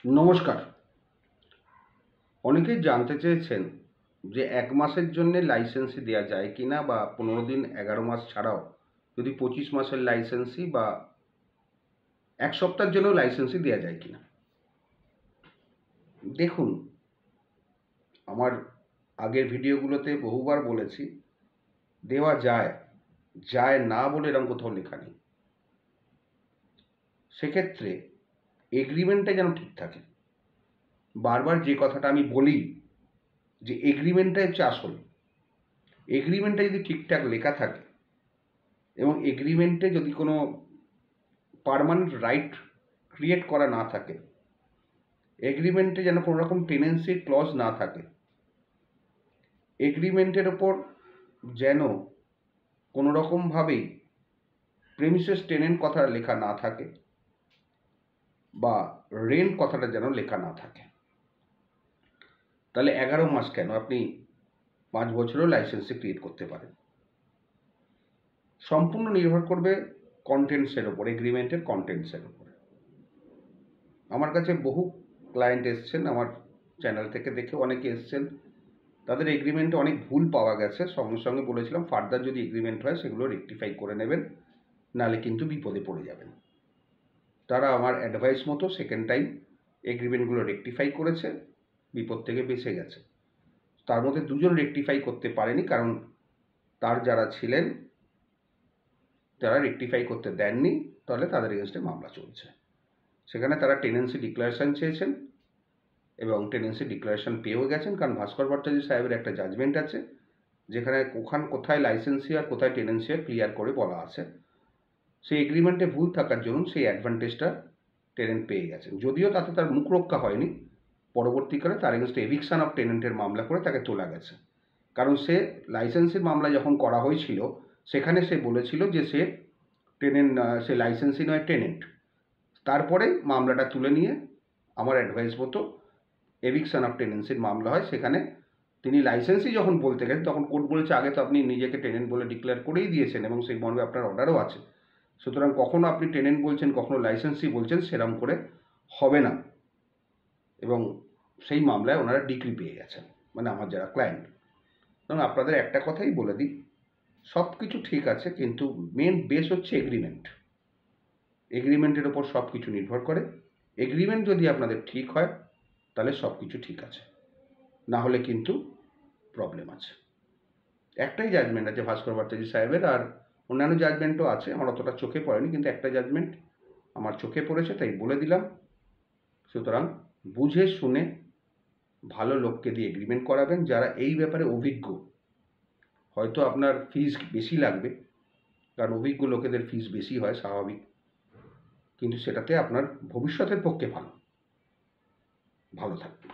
নমস্কার। অনেকেই জানতে চেয়েছেন যে ১ মাসের জন্যে লাইসেন্সি দেয়া যায় কিনা, বা ১৫ দিন ১১ মাস ছাড়াও যদি ২৫ মাসের লাইসেন্সি বা ১ সপ্তাহের জন্যও লাইসেন্সি দেয়া যায় কিনা। দেখুন, আমার আগের ভিডিওগুলোতে বহুবার বলেছি, দেওয়া যায়, যায় না বলে এরকম কোথাও লেখা নেই। সেক্ষেত্রে এগ্রিমেন্টটা যেন ঠিক থাকে। বারবার যে কথাটা আমি বলি যে এগ্রিমেন্টটাই হচ্ছে আসল। এগ্রিমেন্টটা যদি ঠিকঠাক লেখা থাকে এবং এগ্রিমেন্টে যদি কোনো পার্মানেন্ট রাইট ক্রিয়েট করা না থাকে, এগ্রিমেন্টে যেন কোনো রকম টেনেন্সি ক্লজ না থাকে, এগ্রিমেন্টের ওপর যেন কোনো রকমভাবেই প্রেমিসেস টেনেন্ট কথা লেখা না থাকে, বা রেন্ট কথাটা যেন লেখা না থাকে, তাহলে ১১ মাস কেন, আপনি ৫ বছরেও লাইসেন্সে ক্রিয়েট করতে পারেন। সম্পূর্ণ নির্ভর করবে কন্টেন্টসের ওপর, এগ্রিমেন্টের কন্টেন্টসের ওপর। আমার কাছে বহু ক্লায়েন্ট এসছেন, আমার চ্যানেল থেকে দেখে অনেকে এসছেন, তাদের এগ্রিমেন্টে অনেক ভুল পাওয়া গেছে। সঙ্গে সঙ্গে বলেছিলাম ফার্দার যদি এগ্রিমেন্ট হয় সেগুলো রেকটিফাই করে নেবেন, নাহলে কিন্তু বিপদে পড়ে যাবেন। তারা আমার অ্যাডভাইস মতো সেকেন্ড টাইম এগ্রিমেন্টগুলো রেকটিফাই করেছে, বিপদ থেকে বেঁচে গেছে। তার মধ্যে দুজন রেকটিফাই করতে পারেনি, কারণ তার যারা ছিলেন তারা রেকটিফাই করতে দেননি, তাহলে তাদের এগেনস্টে মামলা চলছে। সেখানে তারা টেনেন্সি ডিক্লারেশন চেয়েছেন এবং টেনেন্সি ডিক্লারেশন পেয়েও গেছেন, কারণ ভাস্কর ভট্টাচার্য সাহেবের একটা জাজমেন্ট আছে যেখানে কোথায় লাইসেন্সি আর কোথায় টেনেন্সি ক্লিয়ার করে বলা আছে। সেই এগ্রিমেন্টে ভুল থাকার জন্য সেই অ্যাডভান্টেজটা টেনেন্ট পেয়ে গেছেন, যদিও তাতে তার মুখ রক্ষা হয়নি। পরবর্তীকালে তার এগেনস্টে এভিকশন অফ টেনেন্টের মামলা করে তাকে তোলা গেছে, কারণ সে লাইসেন্সির মামলা যখন করা হয়েছিল সেখানে সে বলেছিল যে সে সে লাইসেন্সি নয়, টেনেন্ট। তারপরে মামলাটা তুলে নিয়ে আমার অ্যাডভাইস মতো এভিকশন অফ টেনেন্সির মামলা হয়। সেখানে তিনি লাইসেন্সি যখন বলতে গেছেন তখন কোর্ট বলেছে আগে তো আপনি নিজেকে টেনেন্ট বলে ডিক্লেয়ার করেই দিয়েছেন এবং সেই মর্মে আপনার অর্ডারও আছে, সুতরাং কখনো আপনি টেনেন্ট বলছেন কখনো লাইসেন্সি বলছেন, সেরকম করে হবে না। এবং সেই মামলায় ওনারা ডিক্রি পেয়ে গেছেন, মানে আমার যারা ক্লায়েন্ট। এবং আপনাদের একটা কথাই বলে দিই, সব কিছু ঠিক আছে, কিন্তু মেন বেস হচ্ছে এগ্রিমেন্ট। এগ্রিমেন্টের ওপর সব কিছু নির্ভর করে। এগ্রিমেন্ট যদি আপনাদের ঠিক হয় তাহলে সব কিছু ঠিক আছে, না হলে কিন্তু প্রবলেম আছে। একটাই জাজমেন্ট আছে ভাস্কর ভট্টাচার্য সাহেবের, আর অন্যান্য জাজমেন্টও আছে, আমার অতটা চোখে পড়েনি, কিন্তু একটা জাজমেন্ট আমার চোখে পড়েছে তাই বলে দিলাম। সুতরাং বুঝে শুনে ভালো লোককে দিয়ে এগ্রিমেন্ট করাবেন, যারা এই ব্যাপারে অভিজ্ঞ। হয়তো আপনার ফিস বেশি লাগবে, কারণ অভিজ্ঞ লোকেদের ফিস বেশি হয়, স্বাভাবিক, কিন্তু সেটাতে আপনার ভবিষ্যতের পক্ষে ভালো। ভালো থাকবেন।